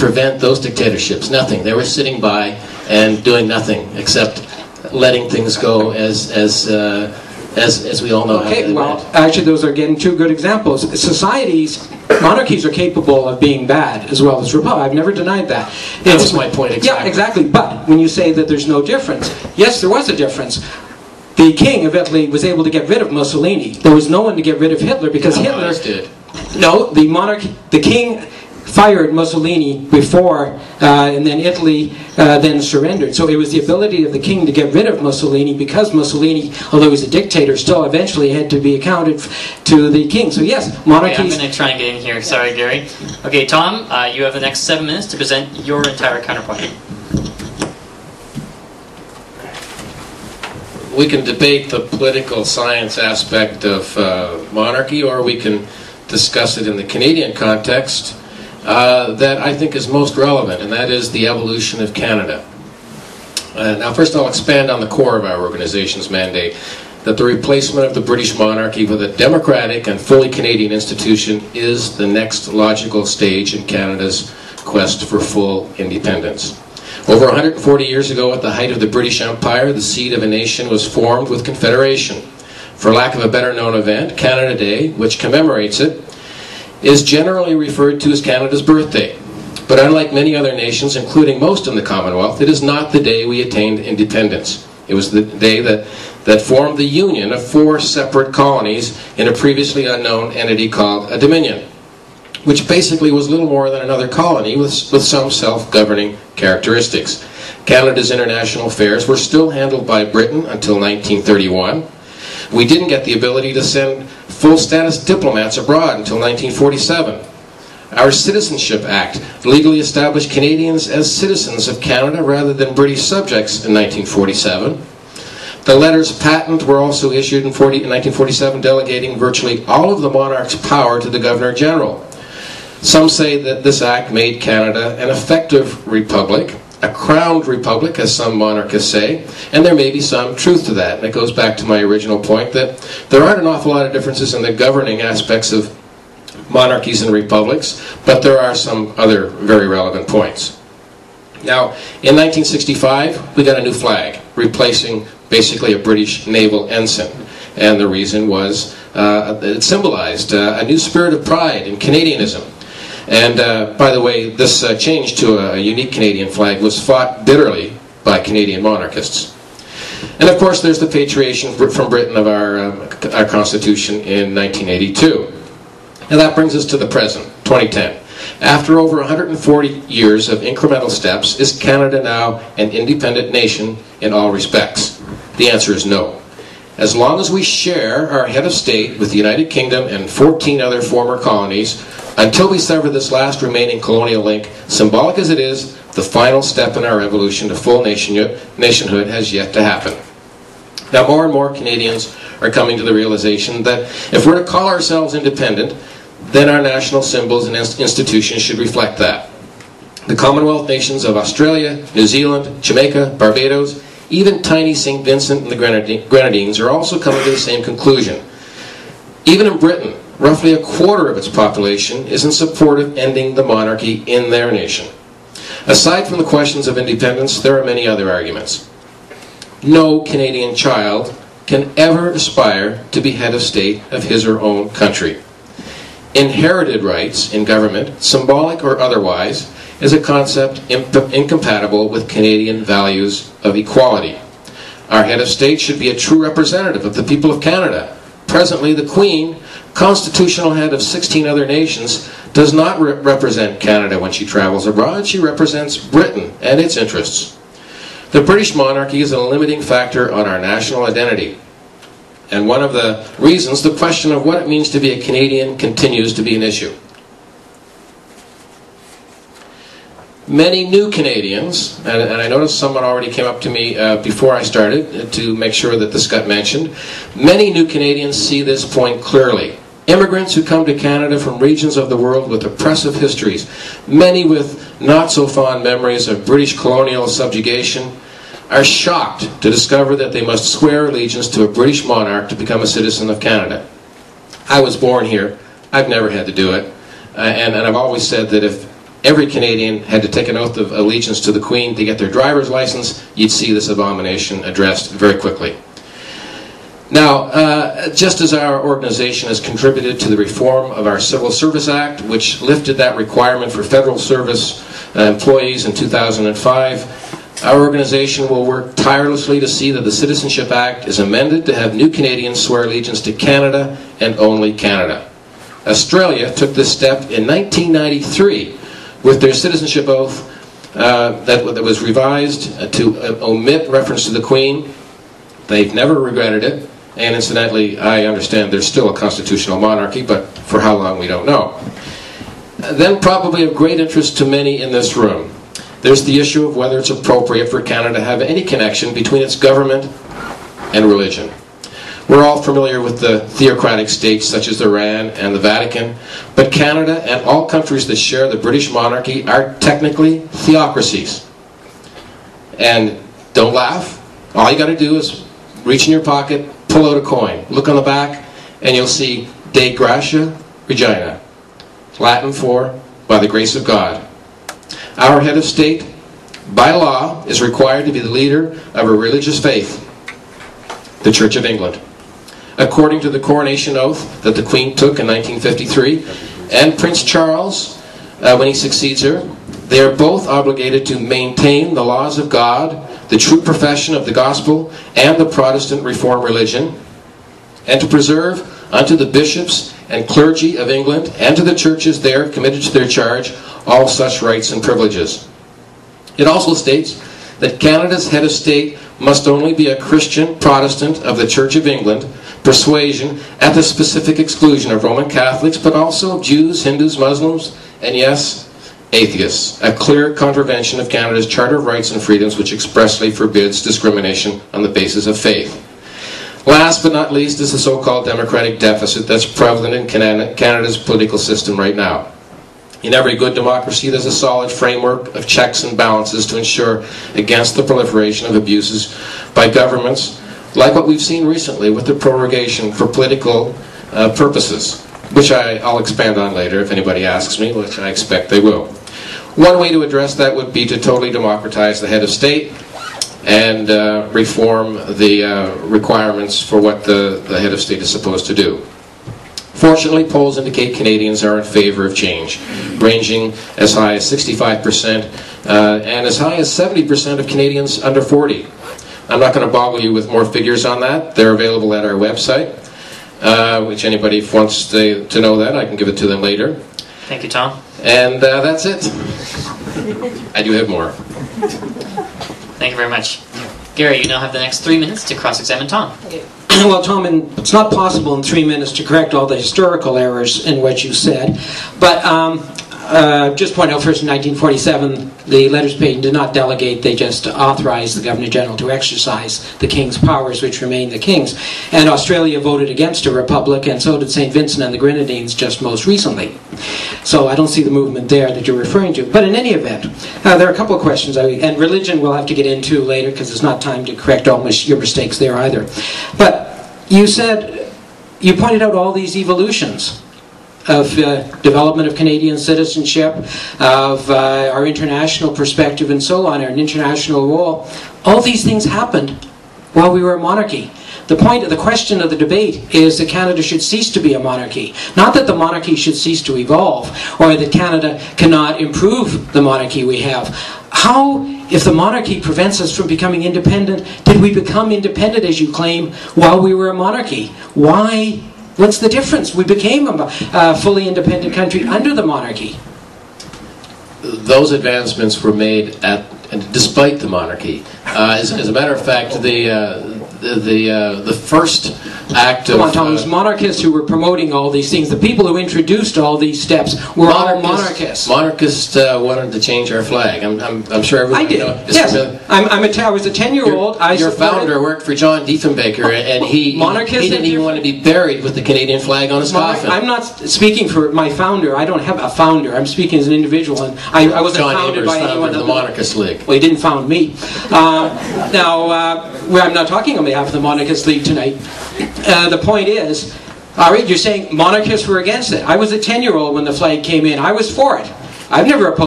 prevent those dictatorships? Nothing. They were sitting by and doing nothing except letting things go as we all know. Okay, well, actually those are getting two good examples. Societies, monarchies are capable of being bad as well as republics. I've never denied that. That was my point exactly. Yeah, exactly. But when you say that there's no difference, yes, there was a difference. The king of Italy was able to get rid of Mussolini. There was no one to get rid of Hitler because Hitler did. No, the king fired Mussolini before, and then Italy then surrendered. So it was the ability of the king to get rid of Mussolini, because Mussolini, although he was a dictator, still eventually had to be accounted to the king. So yes, monarchies... Okay, I'm going to try and get in here. Sorry, Gary. Okay, Tom, you have the next 7 minutes to present your entire counterpoint. We can debate the political science aspect of monarchy, or we can discuss it in the Canadian context that I think is most relevant, and that is the evolution of Canada. Now first I'll expand on the core of our organization's mandate, that the replacement of the British monarchy with a democratic and fully Canadian institution is the next logical stage in Canada's quest for full independence. Over 140 years ago, at the height of the British Empire, the seed of a nation was formed with Confederation. For lack of a better known event, Canada Day, which commemorates it, is generally referred to as Canada's birthday. But unlike many other nations, including most in the Commonwealth, it is not the day we attained independence. It was the day that formed the union of 4 separate colonies in a previously unknown entity called a Dominion, which basically was little more than another colony with some self-governing characteristics. Canada's international affairs were still handled by Britain until 1931. We didn't get the ability to send full-status diplomats abroad until 1947. Our Citizenship Act legally established Canadians as citizens of Canada rather than British subjects in 1947. The letters patent were also issued in 1947, delegating virtually all of the monarch's power to the Governor-General. Some say that this act made Canada an effective republic, a crowned republic, as some monarchists say, and there may be some truth to that. And it goes back to my original point that there aren't an awful lot of differences in the governing aspects of monarchies and republics, but there are some other very relevant points. Now, in 1965, we got a new flag, replacing basically a British naval ensign. And the reason was it symbolized a new spirit of pride and Canadianism. And by the way, this change to a unique Canadian flag was fought bitterly by Canadian monarchists. And of course there's the patriation from Britain of our Constitution in 1982. And that brings us to the present, 2010. After over 140 years of incremental steps, is Canada now an independent nation in all respects? The answer is no. As long as we share our head of state with the United Kingdom and 14 other former colonies, until we sever this last remaining colonial link, symbolic as it is, the final step in our evolution to full nationhood has yet to happen. Now more and more Canadians are coming to the realization that if we're to call ourselves independent, then our national symbols and institutions should reflect that. The Commonwealth nations of Australia, New Zealand, Jamaica, Barbados, even tiny St. Vincent and the Grenadines are also coming to the same conclusion. Even in Britain, roughly a quarter of its population is in support of ending the monarchy in their nation. Aside from the questions of independence, there are many other arguments. No Canadian child can ever aspire to be head of state of his or own country. Inherited rights in government, symbolic or otherwise, is a concept incompatible with Canadian values of equality. Our head of state should be a true representative of the people of Canada. Presently, the Queen, constitutional head of 16 other nations, does not represent Canada when she travels abroad. She represents Britain and its interests. The British monarchy is a limiting factor on our national identity. And one of the reasons, the question of what it means to be a Canadian continues to be an issue. Many new Canadians, and I noticed someone already came up to me before I started to make sure that this got mentioned, many new Canadians see this point clearly. Immigrants who come to Canada from regions of the world with oppressive histories, many with not so fond memories of British colonial subjugation, are shocked to discover that they must swear allegiance to a British monarch to become a citizen of Canada. I was born here. I've never had to do it. And I've always said that if every Canadian had to take an oath of allegiance to the Queen to get their driver's license, you'd see this abomination addressed very quickly. Now, just as our organization has contributed to the reform of our Civil Service Act, which lifted that requirement for federal service employees in 2005, our organization will work tirelessly to see that the Citizenship Act is amended to have new Canadians swear allegiance to Canada and only Canada. Australia took this step in 1993 with their citizenship oath that was revised to omit reference to the Queen. They've never regretted it. And incidentally, I understand there's still a constitutional monarchy, but for how long we don't know. Then, probably of great interest to many in this room, there's the issue of whether it's appropriate for Canada to have any connection between its government and religion. We're all familiar with the theocratic states such as Iran and the Vatican, but Canada and all countries that share the British monarchy are technically theocracies. And don't laugh. All you got to do is reach in your pocket, pull out a coin, look on the back, and you'll see De Gratia Regina, Latin for by the grace of God. Our head of state, by law, is required to be the leader of a religious faith, the Church of England. According to the coronation oath that the Queen took in 1953, and Prince Charles, when he succeeds her, they are both obligated to maintain the laws of God, the true profession of the gospel, and the Protestant Reformed religion, and to preserve unto the bishops and clergy of England and to the churches there committed to their charge all such rights and privileges. It also states that Canada's head of state must only be a Christian Protestant of the Church of England persuasion at the specific exclusion of Roman Catholics, but also of Jews, Hindus, Muslims, and yes, atheists, a clear contravention of Canada's Charter of Rights and Freedoms, which expressly forbids discrimination on the basis of faith. Last but not least is the so-called democratic deficit that's prevalent in Canada's political system right now. In every good democracy, there's a solid framework of checks and balances to ensure against the proliferation of abuses by governments, like what we've seen recently with the prorogation for political purposes, which I'll expand on later if anybody asks me, which I expect they will. One way to address that would be to totally democratize the head of state and reform the requirements for what the head of state is supposed to do. Fortunately, polls indicate Canadians are in favor of change, ranging as high as 65% and as high as 70% of Canadians under 40. I'm not going to boggle you with more figures on that. They're available at our website, which anybody wants to know that, I can give it to them later. Thank you, Tom. And that's it. I do have more. Thank you very much. Gary, you now have the next 3 minutes to cross-examine Tom. Well, Tom, it's not possible in 3 minutes to correct all the historical errors in what you said, but just point out first in 1947, the letters patent did not delegate, they just authorized the Governor-General to exercise the King's powers, which remain the King's. And Australia voted against a republic, and so did St. Vincent and the Grenadines just most recently. So I don't see the movement there that you're referring to. But in any event, there are a couple of questions, and religion we'll have to get into later because there's not time to correct all your mistakes there either. But you said, you pointed out all these evolutions of development of Canadian citizenship, of our international perspective and so on, our international role. All these things happened while we were a monarchy. The point of the question of the debate is that Canada should cease to be a monarchy. Not that the monarchy should cease to evolve, or that Canada cannot improve the monarchy we have. How, if the monarchy prevents us from becoming independent, did we become independent, as you claim, while we were a monarchy? Why? What's the difference? We became a fully independent country under the monarchy. Those advancements were made despite the monarchy. As a matter of fact, the first act of... Come on, Tom, it was monarchists who were promoting all these things. The people who introduced all these steps were all monarchists. Monarchists wanted to change our flag. I'm sure everybody I did. knows. Yes. I was a 10-year-old. Your founder worked for John Diefenbaker, and he didn't even want to be buried with the Canadian flag on his coffin. I'm not speaking for my founder. I don't have a founder. I'm speaking as an individual, and I wasn't founded by anyone of the Monarchist League. Well, he didn't found me. I'm not talking on behalf of the Monarchist League tonight. The point is, all right, you're saying monarchists were against it. I was a 10-year-old when the flag came in. I was for it. I've never opposed